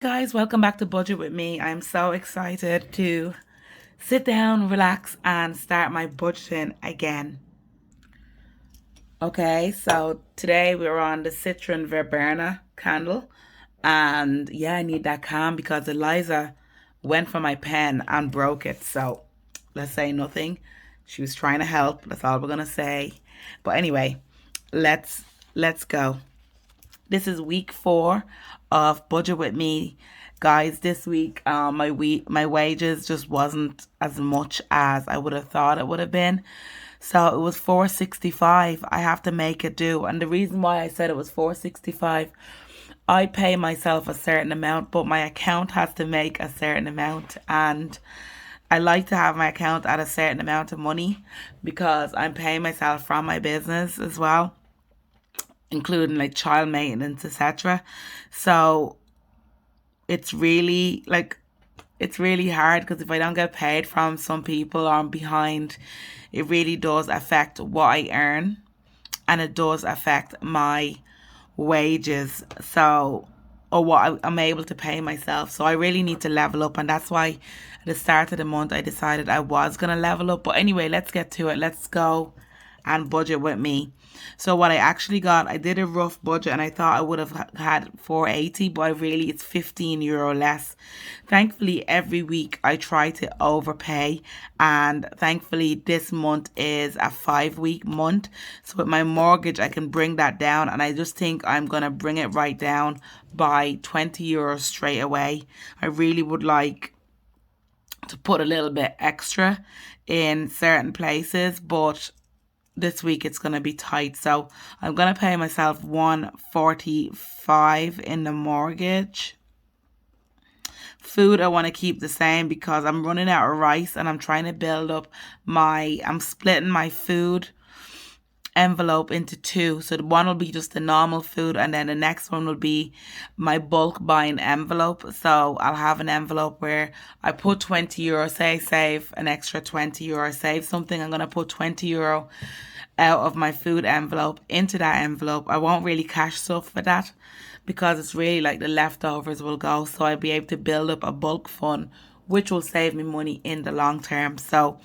Guys, welcome back to Budget with me. I'm so excited to sit down, relax, and start my budgeting again. Okay, so today we're on the Citron Verberna candle. And yeah, I need that calm because Eliza went for my pen and broke it. So let's say nothing. She was trying to help. That's all we're gonna say. But anyway, let's let's go. This is week 4 of Budget with Me. Guys, this week my wages just wasn't as much as I would have thought it would have been. So it was 465. I have to make it do. And the reason why I said it was 465, I pay myself a certain amount, but my account has to make a certain amount. And I like to have my account at a certain amount of money because I'm paying myself from my business as well, including like child maintenance, etc. So it's really hard because if I don't get paid from some people or I'm behind, it really does affect what I earn and it does affect my wages. So, or what I'm able to pay myself. So I really need to level up, and that's why at the start of the month I decided I was gonna level up. But anyway, let's get to it. Let's go and budget with me. So what I actually got, I did a rough budget and I thought I would have had 480, but really it's 15 euro less. Thankfully, every week I try to overpay, and thankfully this month is a 5-week month. So with my mortgage, I can bring that down, and I just think I'm going to bring it right down by 20 euros straight away. I really would like to put a little bit extra in certain places, but this week it's going to be tight. So I'm going to pay myself 145 in the mortgage. Food I want to keep the same because I'm running out of rice and I'm trying to build up I'm splitting my food envelope into 2. So the one will be just the normal food, and then the next one will be my bulk buying envelope. So I'll have an envelope where I put 20 euro, say save an extra 20 euro, save something. I'm going to put 20 euro out of my food envelope into that envelope. I won't really cash stuff for that because it's really like the leftovers will go. So I'll be able to build up a bulk fund, which will save me money in the long term. So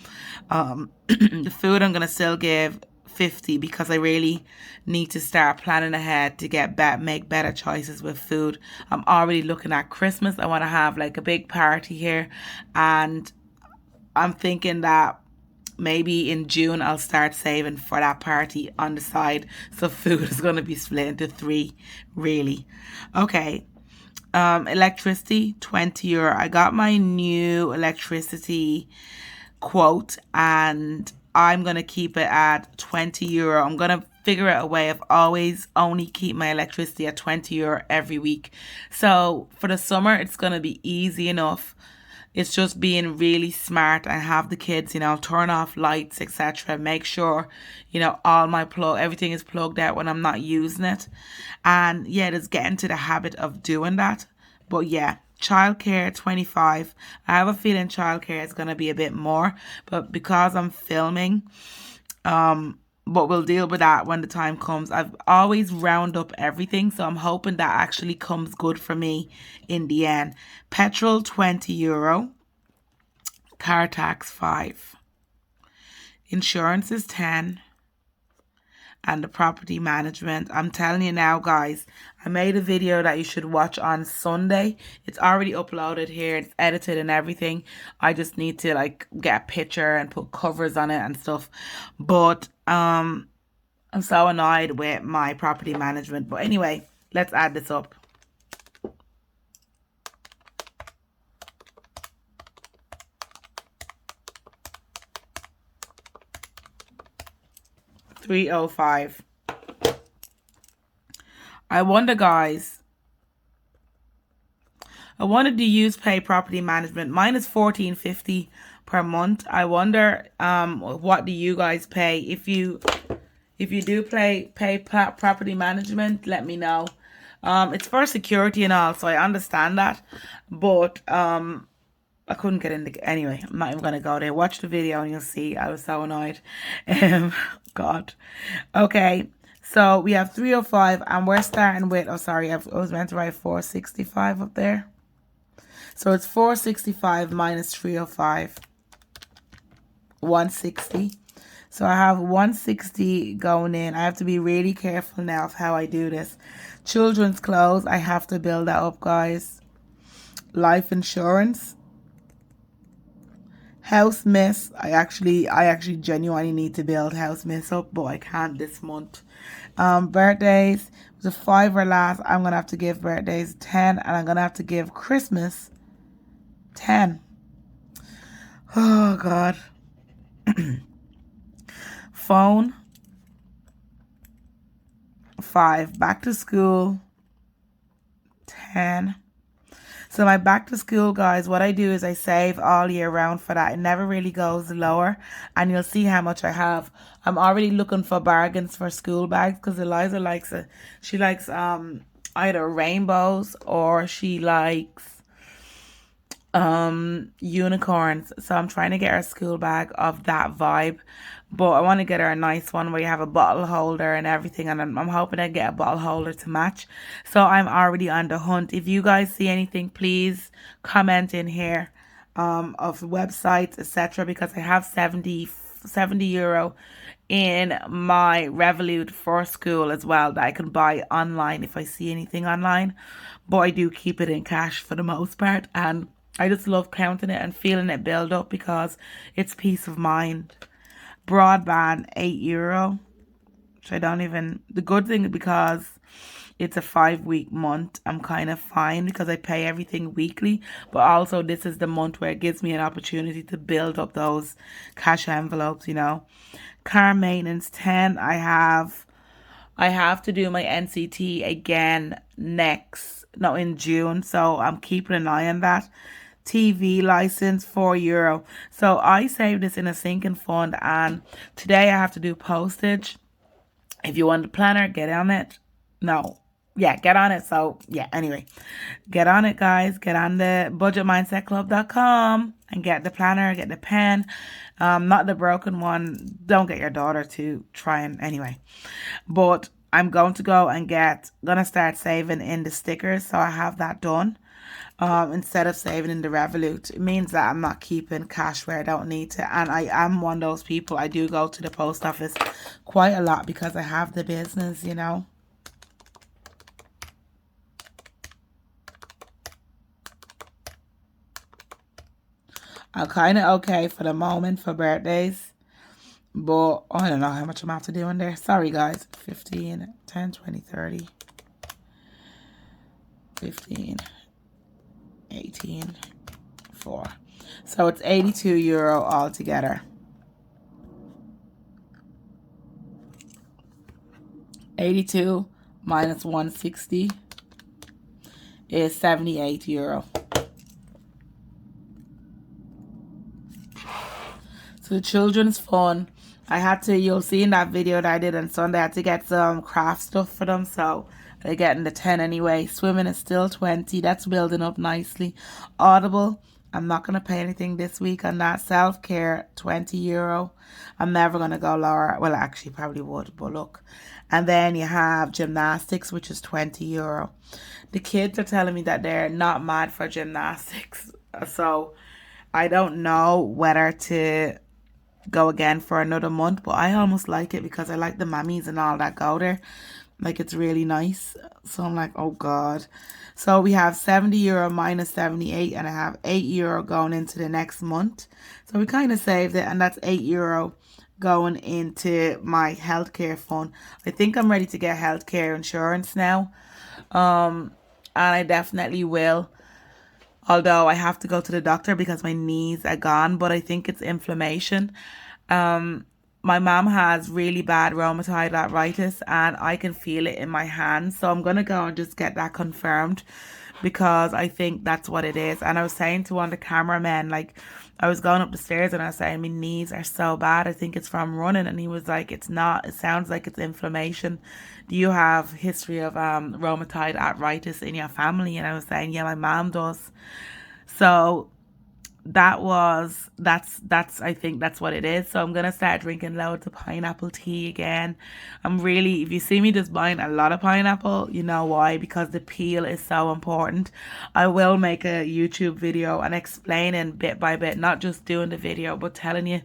the food I'm going to still give 50 because I really need to start planning ahead to make better choices with food. I'm already looking at Christmas. I want to have like a big party here, and I'm thinking that maybe in June I'll start saving for that party on the side. So food is going to be split into 3, really. Okay. Electricity, 20 euro. I got my new electricity quote and I'm going to keep it at 20 euro. I'm going to figure out a way of always only keep my electricity at 20 euro every week. So for the summer, it's going to be easy enough. It's just being really smart and have the kids, turn off lights, etc. Make sure, everything is plugged out when I'm not using it. And yeah, just get into the habit of doing that. But yeah, childcare 25. I have a feeling childcare is going to be a bit more, but because I'm filming, but we'll deal with that when the time comes. I've always round up everything, so I'm hoping that actually comes good for me in the end. Petrol 20 euro, car tax 5, insurance is 10, and the property management. I'm telling you now, guys, I made a video that you should watch on Sunday. It's already uploaded here. It's edited and everything. I just need to get a picture and put covers on it and stuff. But I'm so annoyed with my property management. But anyway, let's add this up. $305. I wonder, guys. I wanted to use pay property management. Mine is $14.50 per month. I wonder what do you guys pay? If you do pay property management, let me know. It's for security and all, so I understand that. But I couldn't get in anyway, I'm not even gonna go there. Watch the video and you'll see I was so annoyed. God. Okay, so we have 305 and we're starting with, I was meant to write 465 up there. So it's 465 minus 305. 160. So I have 160 going in. I have to be really careful now of how I do this. Children's clothes, I have to build that up, guys. Life insurance. House miss, I actually genuinely need to build house miss up, but I can't this month. Birthdays, it was a $5 last. I'm gonna have to give birthdays 10, and I'm gonna have to give Christmas 10. Oh God. Phone 5. Back to school 10. So my back to school, guys, what I do is I save all year round for that. It never really goes lower, and you'll see how much I have. I'm already looking for bargains for school bags because Eliza likes it. She likes either rainbows or she likes unicorns. So I'm trying to get her a school bag of that vibe, but I want to get her a nice one where you have a bottle holder and everything, and I'm hoping I get a bottle holder to match. So I'm already on the hunt. If you guys see anything, please comment in here of websites, etc., because I have 70 euro in my Revolut for school as well that I can buy online if I see anything online, but I do keep it in cash for the most part, and I just love counting it and feeling it build up because it's peace of mind. Broadband, 8 euro, which I don't even, the good thing because it's a 5-week month, I'm kind of fine because I pay everything weekly, but also this is the month where it gives me an opportunity to build up those cash envelopes, you know. Car maintenance, 10. I have to do my NCT again in June, so I'm keeping an eye on that. TV license, 4 euro. So I saved this in a sinking fund, and today I have to do postage. If you want a planner, get on it. Get on it. So yeah, anyway, get on it, guys. Get on the budgetmindsetclub.com and get the planner, get the pen. Not the broken one. Don't get your daughter to try and anyway. But I'm going to go and gonna start saving in the stickers, so I have that done. Instead of saving in the Revolut. It means that I'm not keeping cash where I don't need to. And I am one of those people. I do go to the post office quite a lot because I have the business, you know. I'm kind of okay for the moment for birthdays. But I don't know how much I'm have to do in there. Sorry, guys. 15, 10, 20, 30, 15, 18, 4. So it's 82 euro altogether. 82 minus 160 is 78 euro. So the children's fun. You'll see in that video that I did on Sunday, I had to get some craft stuff for them. So they're getting the 10 anyway. Swimming is still 20. That's building up nicely. Audible, I'm not going to pay anything this week on that. Self-care, 20 euro. I'm never going to go lower. Well, actually, probably would, but look. And then you have gymnastics, which is 20 euro. The kids are telling me that they're not mad for gymnastics. So I don't know whether to go again for another month, but I almost like it because I like the mammies and all that go there. Like, it's really nice. So I'm like, oh God. So we have 70 euro minus 78, and I have 8 euro going into the next month. So we kind of saved it, and that's 8 euro going into my healthcare fund. I think I'm ready to get healthcare insurance now. And I definitely will. Although I have to go to the doctor because my knees are gone, but I think it's inflammation. My mom has really bad rheumatoid arthritis, and I can feel it in my hands. So I'm going to go and just get that confirmed because I think that's what it is. And I was saying to one of the cameramen, like, I was going up the stairs and I was saying, my knees are so bad. I think it's from running. And he was like, it's not. It sounds like it's inflammation. Do you have history of rheumatoid arthritis in your family? And I was saying, yeah, my mom does. So that's I think that's what it is. So I'm gonna start drinking loads of pineapple tea again. I'm really, if you see me just buying a lot of pineapple, you know why, because the peel is so important. I will make a YouTube video and explaining bit by bit, not just doing the video but telling you,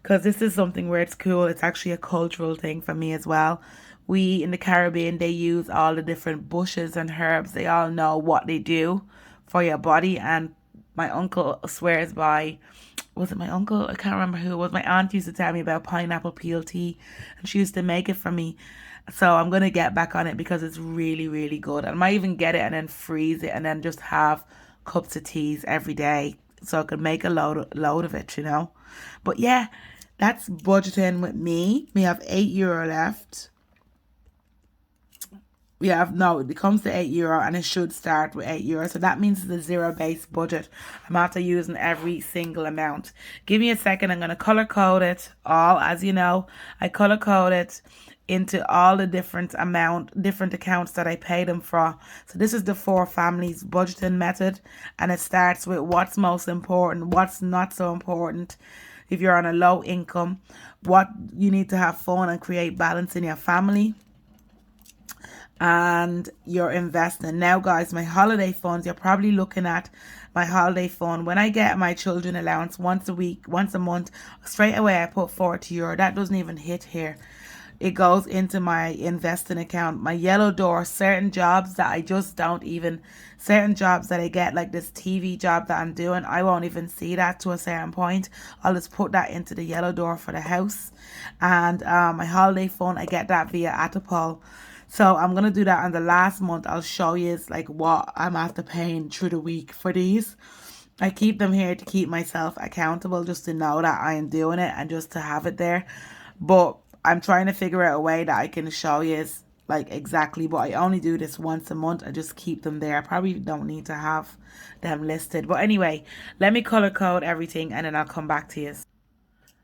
because this is something where it's cool. It's actually a cultural thing for me as well. We in the Caribbean, they use all the different bushes and herbs. They all know what they do for your body. And my uncle swears by, was it my uncle? I can't remember who it was. My aunt used to tell me about pineapple peel tea, and she used to make it for me. So I'm gonna get back on it because it's really, really good. I might even get it and then freeze it and then just have cups of teas every day, so I could make a load of it, you know. But yeah, that's budgeting with me. We have €8 left. We have, no, it comes to €8 and it should start with €8. So that means it's a zero based budget. I'm after using every single amount. Give me a second. I'm going to color code it all. As you know, I color code it into all the different accounts that I pay them for. So this is the 4 families budgeting method, and it starts with what's most important, what's not so important. If you're on a low income, what you need to have fun and create balance in your family, and you're investing. Now guys, my holiday funds, you're probably looking at my holiday fund. When I get my children allowance once a month, straight away I put €40. That doesn't even hit here. It goes into my investing account, my yellow door. Certain jobs that I just don't even, certain jobs that I get, like this TV job that I'm doing, I won't even see that to a certain point. I'll just put that into the yellow door for the house. And my holiday fund, I get that via Atapol. So I'm gonna do that on the last month. I'll show you like what I'm after paying through the week for these. I keep them here to keep myself accountable, just to know that I am doing it and just to have it there. But I'm trying to figure out a way that I can show you like exactly, but I only do this once a month. I just keep them there. I probably don't need to have them listed. But anyway, let me color code everything and then I'll come back to you.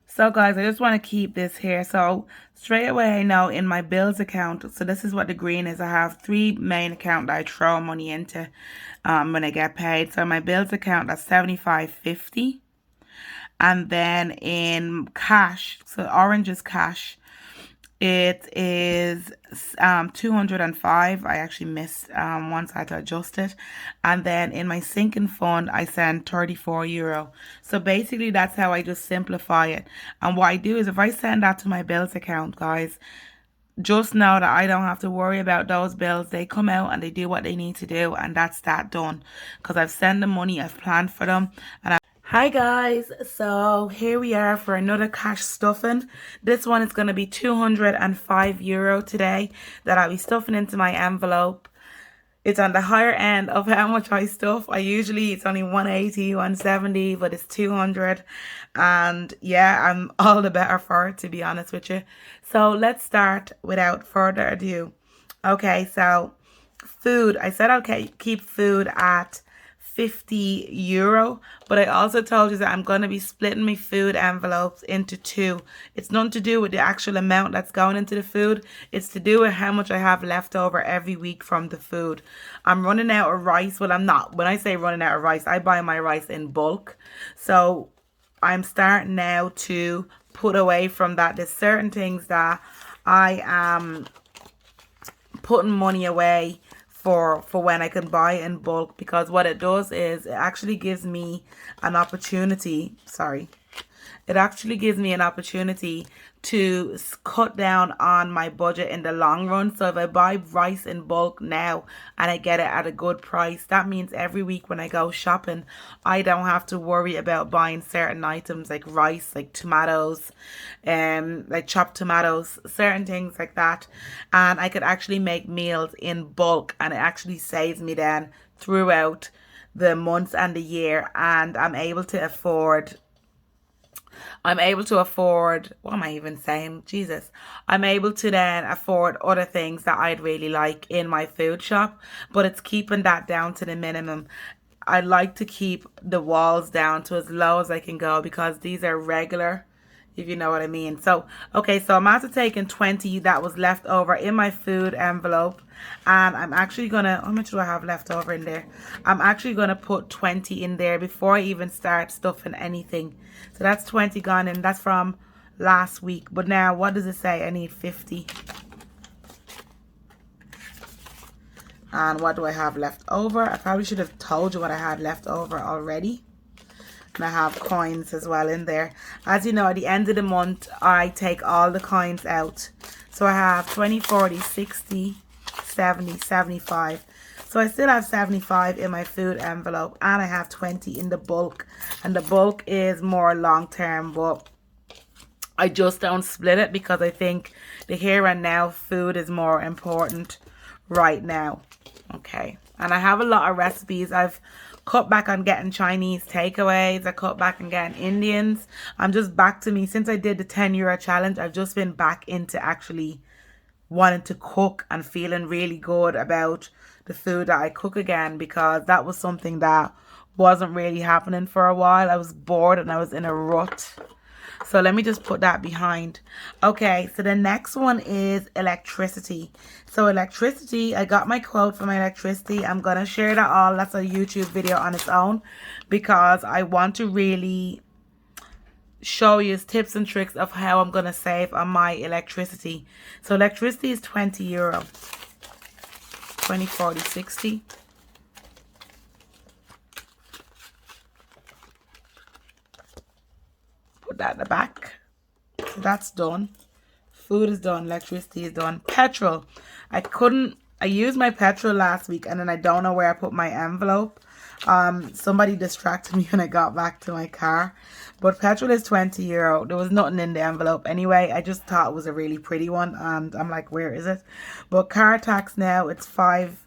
So guys, I just want to keep this here. So straight away I know in my bills account, so this is what the green is. I have 3 main accounts that I throw money into when I get paid. So my bills account, that's $75.50. And then in cash, so orange is cash, it is 205. I actually missed once I had to adjust it. And then in my sinking fund, I send €34. So basically that's how I just simplify it. And what I do is if I send that to my bills account, guys, just know that I don't have to worry about those bills. They come out and they do what they need to do, and that's that done. Because I've sent the money, I've planned for them, and hi guys, so here we are for another cash stuffing. This one is going to be €205 today that I'll be stuffing into my envelope. It's on the higher end of how much I stuff. It's only 180, 170, but it's 200. And yeah, I'm all the better for it, to be honest with you. So let's start without further ado. Okay, so food. I said I'll keep food at €50, but I also told you that I'm going to be splitting my food envelopes into 2. It's nothing to do with the actual amount that's going into the food. It's to do with how much I have left over every week from the food. I'm running out of rice. Well, I'm not. When I say running out of rice, I buy my rice in bulk. So I'm starting now to put away from that. There's certain things that I am putting money away for when I can buy in bulk, because what it does is it actually gives me an opportunity, it actually gives me an opportunity to cut down on my budget in the long run. So if I buy rice in bulk now and I get it at a good price, that means every week when I go shopping, I don't have to worry about buying certain items like rice, like tomatoes, like chopped tomatoes, certain things like that. And I could actually make meals in bulk, and it actually saves me then throughout the months and the year, and I'm able to afford, what am I even saying? Jesus. I'm able to then afford other things that I'd really like in my food shop, but it's keeping that down to the minimum. I like to keep the walls down to as low as I can go, because these are regular if you know what I mean. So, okay, so I'm after taking 20 that was left over in my food envelope. And I'm actually going to, how much do I have left over in there? I'm actually going to put 20 in there before I even start stuffing anything. So that's 20 gone in. That's from last week. But now, what does it say? I need 50. And what do I have left over? I probably should have told you what I had left over already. And I have coins as well in there. As you know, at the end of the month, I take all the coins out. So I have 20, 40, 60, 70, 75. So I still have 75 in my food envelope. And I have 20 in the bulk. And the bulk is more long term, but I just don't split it because I think the here and now food is more important right now. Okay, and I have a lot of recipes. I've cut back on getting Chinese takeaways. I cut back on getting Indians. I'm just back to me. Since I did the 10 euro challenge, I've just been back into actually wanting to cook and feeling really good about the food that I cook again, because that was something that wasn't really happening for a while. I was bored and I was in a rut. So let me just put that behind. Okay, so the next one is electricity. So electricity, I got my quote for my electricity. I'm going to share that all. That's a YouTube video on its own because I want to really show you tips and tricks of how I'm going to save on my electricity. So electricity is 20 euro. 20, 40, 60. Put that in the back. So that's done. Food is done. Electricity is done. Petrol. I used my petrol last week and then I don't know where I put my envelope. Somebody distracted me when I got back to my car. But petrol is 20 euro. There was nothing in the envelope anyway. I just thought it was a really pretty one. And I'm like, where is it? But car tax now, it's 5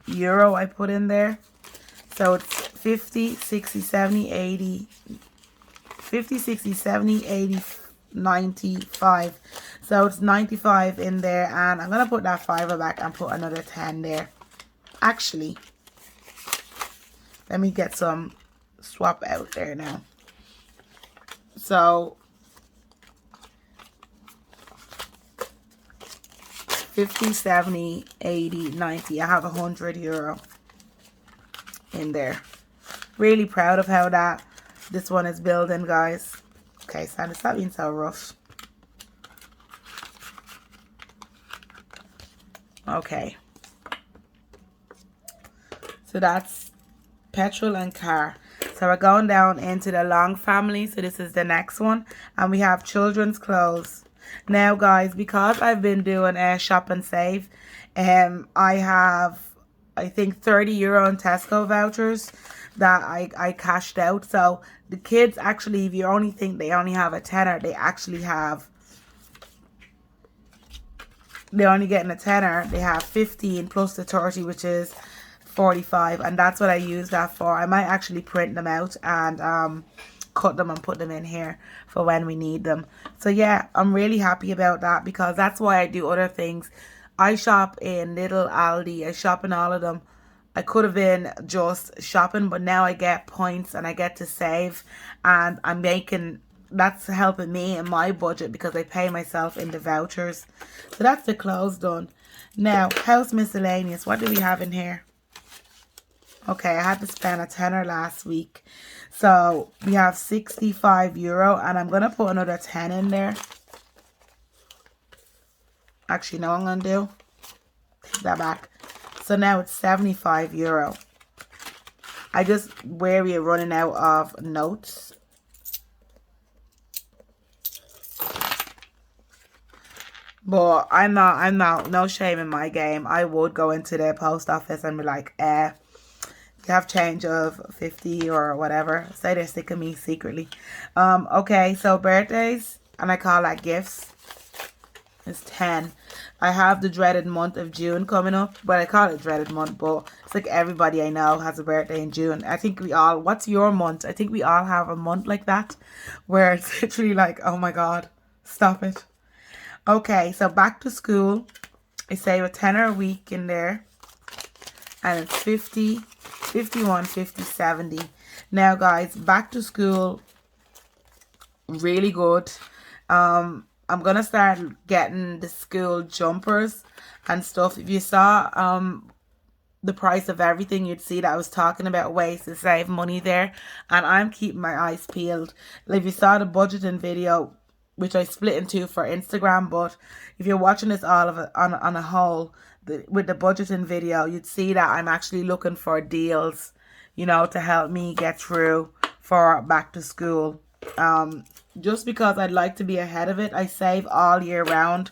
euro I put in there. So it's 50, 60, 70, 80... 50, 60, 70, 80, 95. So it's 95 in there. And I'm going to put that 5 back and put another 10 there. Actually, let me get some swap out there now. So 50, 70, 80, 90. I have 100 euro in there. Really proud of how this one is building, guys. Okay, Sandy, stop being so rough. Okay. So that's petrol and car. So we're going down into the long family. So this is the next one. And we have children's clothes. Now, guys, because I've been doing a shop and save, I have, I think, 30 euro in Tesco vouchers that I cashed out. So the kids actually, if you only think they only have a tenner, they actually have, they're only getting a tenner. They have 15 plus the 30, which is 45, and that's what I use that for. I might actually print them out and cut them and put them in here for when we need them. So yeah, I'm really happy about that because that's why I do other things. I shop in Little, Aldi, I shop in all of them. I could have been just shopping, but now I get points and I get to save, and I'm making, that's helping me in my budget because I pay myself in the vouchers. So that's the clothes done. Now, house miscellaneous. What do we have in here? Okay, I had to spend a tenner last week. So we have 65 euro, and I'm going to put another 10 in there. Actually, no, I'm going to do. Take that back. So now it's 75 euro. I just wary of running out of notes. But I'm not, no shame in my game. I would go into the post office and be like, you have change of 50 or whatever. Say they're sick of me secretly. Okay, so birthdays, and I call that gifts, is 10. I have the dreaded month of June coming up, but I call it dreaded month, but it's like everybody I know has a birthday in June. I think we all, what's your month? I think we all have a month like that, where it's literally like, oh my God, stop it. Okay, so back to school, I save a tenner a week in there, and it's 50, 51, 50, 70. Now, guys, back to school, really good. I'm gonna start getting the school jumpers and stuff. If you saw the price of everything, you'd see that I was talking about ways to save money there, and I'm keeping my eyes peeled. Like, if you saw the budgeting video, which I split into for Instagram, but if you're watching this all of it on a whole, with the budgeting video, you'd see that I'm actually looking for deals, you know, to help me get through for back to school. Just because I'd like to be ahead of it. I save all year round,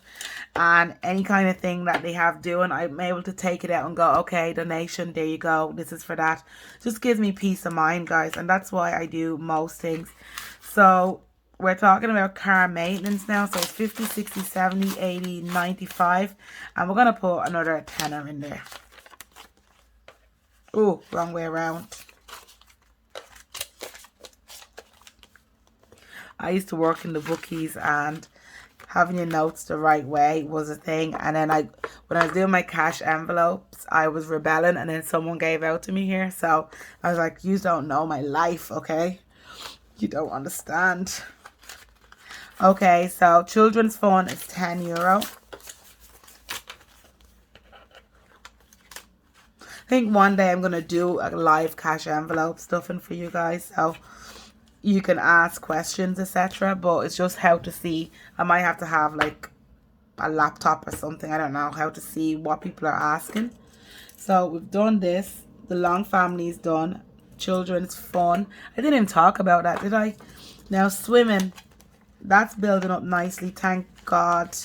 and any kind of thing that they have doing, I'm able to take it out and go, okay, donation, there you go, this is for that. Just gives me peace of mind, guys, and that's why I do most things. So we're talking about car maintenance now. So it's 50, 60, 70, 80, 95, and we're gonna put another tenner in there. Oh, wrong way around. I used to work in the bookies, and having your notes the right way was a thing. And then when I was doing my cash envelopes, I was rebelling, and then someone gave out to me here. So I was like, you don't know my life, okay? You don't understand. Okay, so children's fund is €10. I think one day I'm going to do a live cash envelope stuffing for you guys. So you can ask questions, etc. But it's just how to see. I might have to have like a laptop or something. I don't know how to see what people are asking. So we've done this. The long family is done. Children's fun. I didn't even talk about that, did I? Now swimming. That's building up nicely. Thank God.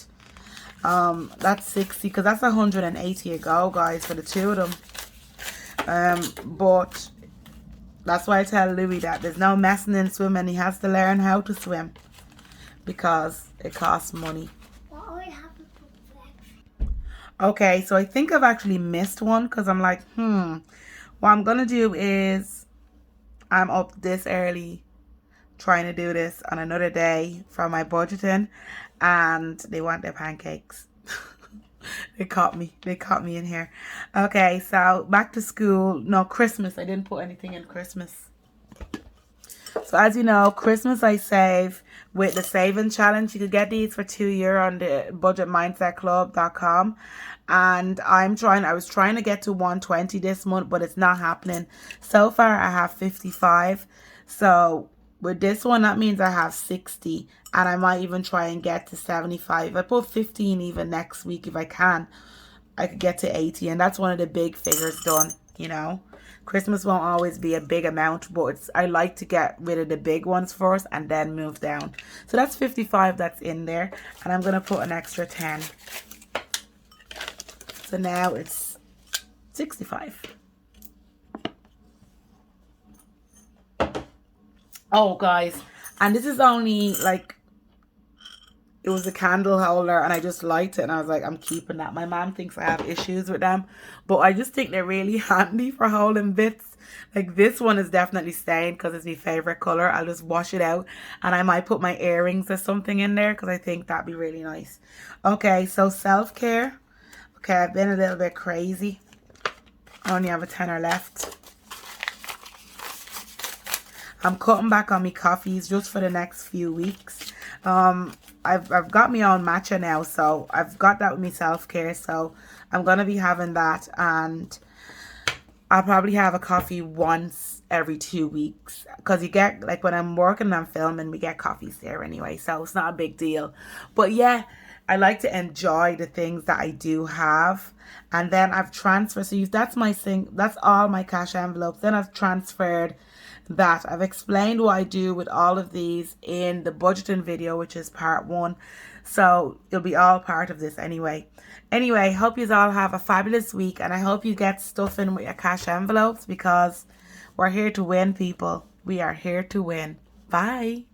That's 60, because that's 180 a go, guys, for the two of them. But that's why I tell Louis that there's no messing in swimming. He has to learn how to swim because it costs money. Okay, so I think I've actually missed one because I'm like, what I'm going to do is I'm up this early trying to do this on another day for my budgeting, and they want their pancakes. They caught me in here. Okay, so back to school. No, Christmas. I didn't put anything in Christmas. So as you know, Christmas I save with the saving challenge. You could get these for €2 on the budgetmindsetclub.com. And I was trying to get to 120 this month, but it's not happening. So far I have 55. So with this one, that means I have 60, and I might even try and get to 75. If I put 15 even next week, if I can, I could get to 80, and that's one of the big figures done, you know. Christmas won't always be a big amount, but I like to get rid of the big ones first and then move down. So that's 55 that's in there, and I'm going to put an extra 10. So now it's 65. Oh, guys, and this is only like, it was a candle holder, and I just liked it, and I was like, I'm keeping that. My mom thinks I have issues with them, but I just think they're really handy for holding bits. Like, this one is definitely staying because it's my favorite color. I'll just wash it out, and I might put my earrings or something in there because I think that'd be really nice. Okay, so self-care. Okay, I've been a little bit crazy. I only have a tenner left. I'm cutting back on my coffees just for the next few weeks. I've got my own matcha now, so I've got that with my self-care, so I'm going to be having that, and I'll probably have a coffee once every 2 weeks, because you get, like, when I'm working and I'm filming, we get coffees there anyway, so it's not a big deal. But yeah, I like to enjoy the things that I do have. And then I've transferred, so that's my thing, that's all my cash envelopes. Then I've transferred that. I've explained what I do with all of these in the budgeting video, which is part 1. So it'll be all part of this anyway. Anyway, hope you all have a fabulous week, and I hope you get stuff in with your cash envelopes, because we're here to win, people. We are here to win. Bye.